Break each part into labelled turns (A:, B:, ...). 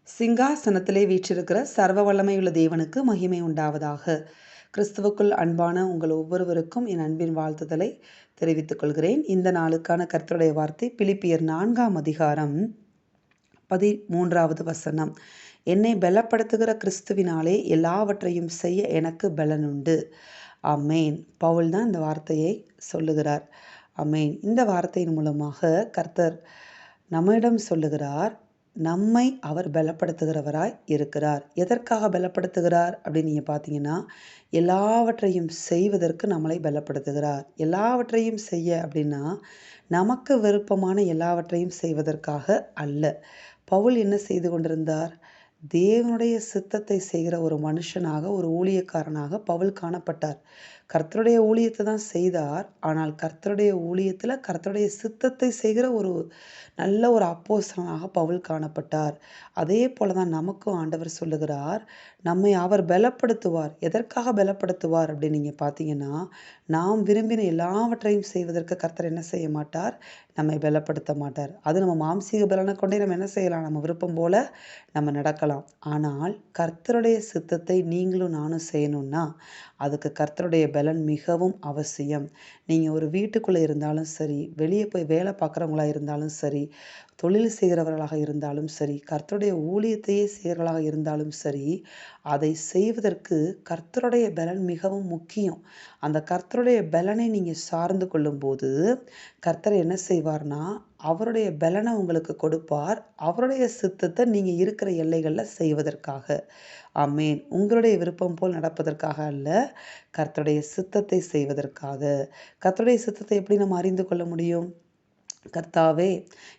A: சிங்காசனத்திலே வீற்றிருக்கிற சர்வ வல்லமையுள்ள தேவனுக்கு மகிமை உண்டாவதாக. கிறிஸ்துவுக்குள் அன்பான உங்கள் ஒவ்வொருவருக்கும் என் அன்பின் வாழ்த்துதலை தெரிவித்துக் கொள்கிறேன். இந்த நாளுக்கான கர்த்தருடைய வார்த்தை பிலிப்பியர் 4ஆம் அதிகாரம் 13வது வசனம். என்னை பலப்படுத்துகிற கிறிஸ்துவினாலே எல்லாவற்றையும் செய்ய எனக்கு பலனுண்டு. ஆமேன். பவுல் தான் இந்த வார்த்தையை சொல்லுகிறார். ஆமேன். இந்த வார்த்தையின் மூலமாக கர்த்தர் நம்மிடம் சொல்லுகிறார், நம்மை அவர் பலப்படுத்துகிறவராய் இருக்கிறார். எதற்காக பலப்படுத்துகிறார் அப்படின்னு நீங்கள் பார்த்தீங்கன்னா, எல்லாவற்றையும் செய்வதற்கு நம்மளை பலப்படுத்துகிறார். எல்லாவற்றையும் செய்ய அப்படின்னா, நமக்கு விருப்பமான எல்லாவற்றையும் செய்வதற்காக அல்ல. பவுல் என்ன செய்து கொண்டிருந்தார்? தேவனுடைய சித்தத்தை செய்கிற ஒரு மனுஷனாக, ஒரு ஊழியக்காரனாக பவுல் காணப்பட்டார். கர்த்தருடைய ஊழியத்தை தான் செய்தார். ஆனால் கர்த்தருடைய ஊழியத்தில் கர்த்தருடைய சித்தத்தை செய்கிற ஒரு நல்ல ஒரு அப்போஸ்தலனாக பவுல் காணப்பட்டார். அதே போல தான் நமக்கும் ஆண்டவர் சொல்லுகிறார், நம்மை அவர் பலப்படுத்துவார். எதற்காக பலப்படுத்துவார் அப்படின்னு நீங்கள் பார்த்தீங்கன்னா, நாம் விரும்பின எல்லாவற்றையும் செய்வதற்கு கர்த்தர் என்ன செய்ய மாட்டார்? நம்மை பலப்படுத்த மாட்டார். அது நம்ம மாம்சீக பலனை கொண்டே நம்ம என்ன செய்யலாம்? நம்ம விருப்பம் போல நம்ம நடக்கலாம். ஆனால் கர்த்தருடைய சித்தத்தை நீங்களும் நானும் செய்யணும்னா, அதுக்கு கர்த்தருடைய பலன் மிகவும் அவசியம். நீங்கள் ஒரு வீட்டுக்குள்ளே இருந்தாலும் சரி, வெளியே போய் வேலை பார்க்குறவங்களா இருந்தாலும் சரி, தொழில் செய்கிறவர்களாக இருந்தாலும் சரி, கர்த்தருடைய ஊழியத்தையே செய்கிறவர்களாக இருந்தாலும் சரி, அதை செய்வதற்கு கர்த்தருடைய பலன் மிகவும் முக்கியம். அந்த கர்த்தருடைய பலனை நீங்கள் சார்ந்து கொள்ளும்போது, கர்த்தர் என்ன செய்வார்னா, அவருடைய பலனை உங்களுக்கு கொடுப்பார். அவருடைய சித்தத்தை நீங்கள் இருக்கிற எல்லைகளில் செய்வதற்காக. ஆமேன். உங்களுடைய விருப்பம் போல் நடப்பதற்காக அல்ல, கர்த்தருடைய சித்தத்தை செய்வதற்காக. கர்த்தருடைய சித்தத்தை எப்படி நம்ம அறிந்து கொள்ள முடியும்? கர்த்தாவே,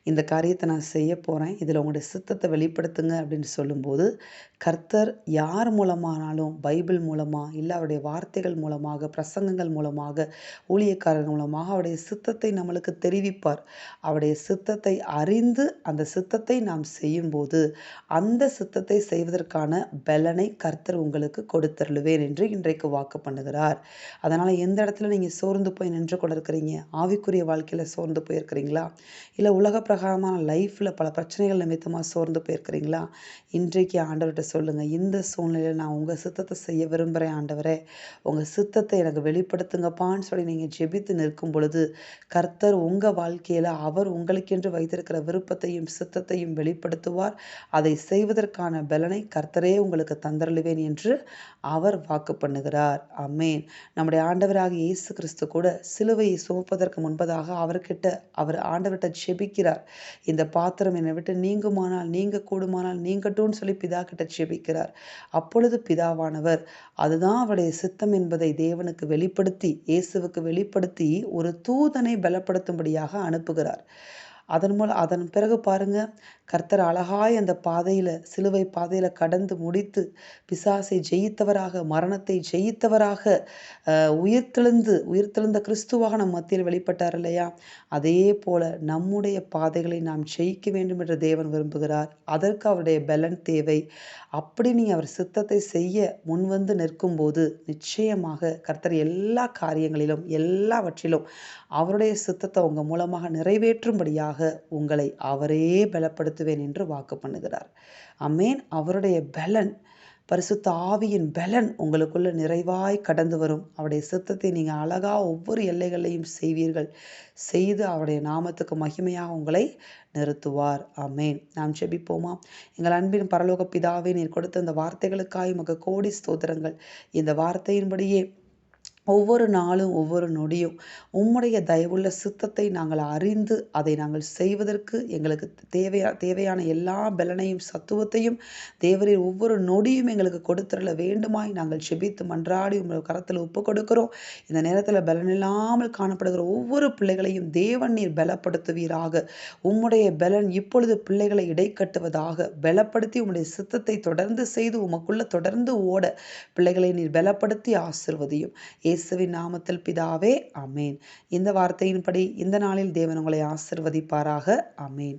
A: இந்த காரியத்தை நான் செய்ய போகிறேன், இதில் உங்களுடைய சித்தத்தை வெளிப்படுத்துங்க அப்படின்னு சொல்லும்போது, கர்த்தர் யார் மூலமானாலும், பைபிள் மூலமாக இல்லை அவருடைய வார்த்தைகள் மூலமாக, பிரசங்கங்கள் மூலமாக, ஊழியக்காரர்கள் மூலமாக அவருடைய சித்தத்தை நம்மளுக்கு தெரிவிப்பார். அவருடைய சித்தத்தை அறிந்து அந்த சித்தத்தை நாம் செய்யும்போது, அந்த சித்தத்தை செய்வதற்கான பலனை கர்த்தர் உங்களுக்கு கொடுத்தருளுவேன் என்று இன்றைக்கு வாக்கு பண்ணுகிறார். அதனால் எந்த இடத்துல நீங்கள் சோர்ந்து போய் நின்று கொண்டு இருக்கிறீங்க? ஆவிக்குரிய வாழ்க்கையில் சோர்ந்து போயிருக்கிறீங்களா? இல்லை உலக பிரகாரமான லைஃப்பில் பல பிரச்சனைகள் நிமித்தமாக சோர்ந்து போயிருக்கிறீங்களா? இன்றைக்கு ஆண்டவர்கிட்ட சொல்லுங்கள், இந்த சூழ்நிலையில் நான் உங்கள் சித்தத்தை செய்ய விரும்புகிறேன் ஆண்டவரே, உங்கள் சித்தத்தை எனக்கு வெளிப்படுத்துங்கப்பான்னு சொல்லி நீங்கள் ஜெபித்து நிற்கும் பொழுது, கர்த்தர் உங்கள் வாழ்க்கையில் அவர் உங்களுக்கென்று வைத்திருக்கிற விருப்பத்தையும் சித்தத்தையும் வெளிப்படுத்துவார். அதை செய்வதற்கான பலனை கர்த்தரே உங்களுக்கு தந்தருளுவேன் என்று அவர் வாக்கு பண்ணுகிறார். ஆமேன். நம்முடைய ஆண்டவராகிய இயேசு கிறிஸ்து கூட சிலுவையை சுமப்பதற்கு முன்பதாக அவர் ஆண்டவர்கிட்ட ஜெபிக்கிறார். இந்த பாத்திரம் என்னை விட்டு நீங்குமானால், நீங்க கூடுமானால் நீங்கட்டும்னு சொல்லி பிதா கிட்ட ஜெபிக்கிறார். அப்பொழுது பிதாவானவர் அதுதான் அவருடைய சித்தம் என்பதை தேவனுக்கு வெளிப்படுத்தி, இயேசுவுக்கு வெளிப்படுத்தி ஒரு தூதனை பலப்படுத்தும்படியாக அனுப்புகிறார். அதன் பிறகு பாருங்க, கர்த்தர் அழகாய் அந்த பாதையில், சிலுவை பாதையில் கடந்து பிசாசை ஜெயித்தவராக, மரணத்தை ஜெயித்தவராக, உயிர்த்தெழுந்த கிறிஸ்துவாக நம் மத்தியில் வெளிப்பட்டார் இல்லையா? அதே போல நம்முடைய பாதைகளை நாம் ஜெயிக்க வேண்டும் என்று தேவன் விரும்புகிறார். அதற்கு அவருடைய பலன் தேவை. அப்படி நீ அவர் சித்தத்தை செய்ய முன்வந்து நிற்கும்போது, நிச்சயமாக கர்த்தர் எல்லா காரியங்களிலும் எல்லாவற்றிலும் அவருடைய சித்தத்தை உங்க மூலமாக நிறைவேற்றும்படியாக உங்களை அவரே பலப்படுத்துவேன் என்று வாக்கு பண்ணுகிறார். ஆமேன். அவருடைய பலன், பரிசுத்த ஆவியின் பலன் உங்களுக்குள்ள நிறைவாய் கடந்து வரும். அவருடைய சித்தத்தை நீங்கள் அழகா ஒவ்வொரு எல்லைகளையும் செய்வீர்கள். செய்து அவருடைய நாமத்துக்கு மகிமையாக உங்களை நிறுத்துவார். ஆமேன். நாம் ஜெபிப்போமா? எங்கள் அன்பின் பரலோக பிதாவே, நீர் கொடுத்த இந்த வார்த்தைகளுக்காய் உமக்கு கோடி ஸ்தோத்திரங்கள். இந்த வார்த்தையின்படியே ஒவ்வொரு நாளும் ஒவ்வொரு நொடியும் உம்முடைய தயவுள்ள சித்தத்தை நாங்கள் அறிந்து அதை நாங்கள் செய்வதற்கு எங்களுக்கு தேவையான எல்லா பலனையும் சத்துவத்தையும் தேவரீர் ஒவ்வொரு நொடியும் எங்களுக்கு கொடுத்துள்ள வேண்டுமாய் நாங்கள் செபித்து மன்றாடி உங்கள் கரத்தில் ஒப்பு கொடுக்கிறோம். இந்த நேரத்தில் பலனில்லாமல் காணப்படுகிற ஒவ்வொரு பிள்ளைகளையும் தேவன் நீர் பலப்படுத்துவீராக. உம்முடைய பலன் இப்பொழுது பிள்ளைகளை இடைக்கட்டுவதாக. பலப்படுத்தி உம்முடைய சித்தத்தை தொடர்ந்து செய்து உமக்குள்ள தொடர்ந்து ஓட பிள்ளைகளை நீர் பலப்படுத்தி ஆசிர்வதியும். இயேசுவின் நாமத்தில் பிதாவே, ஆமேன். இந்த வார்த்தையின்படி இந்த நாளில் தேவன் உங்களை ஆசிர்வதிப்பாராக. ஆமேன்.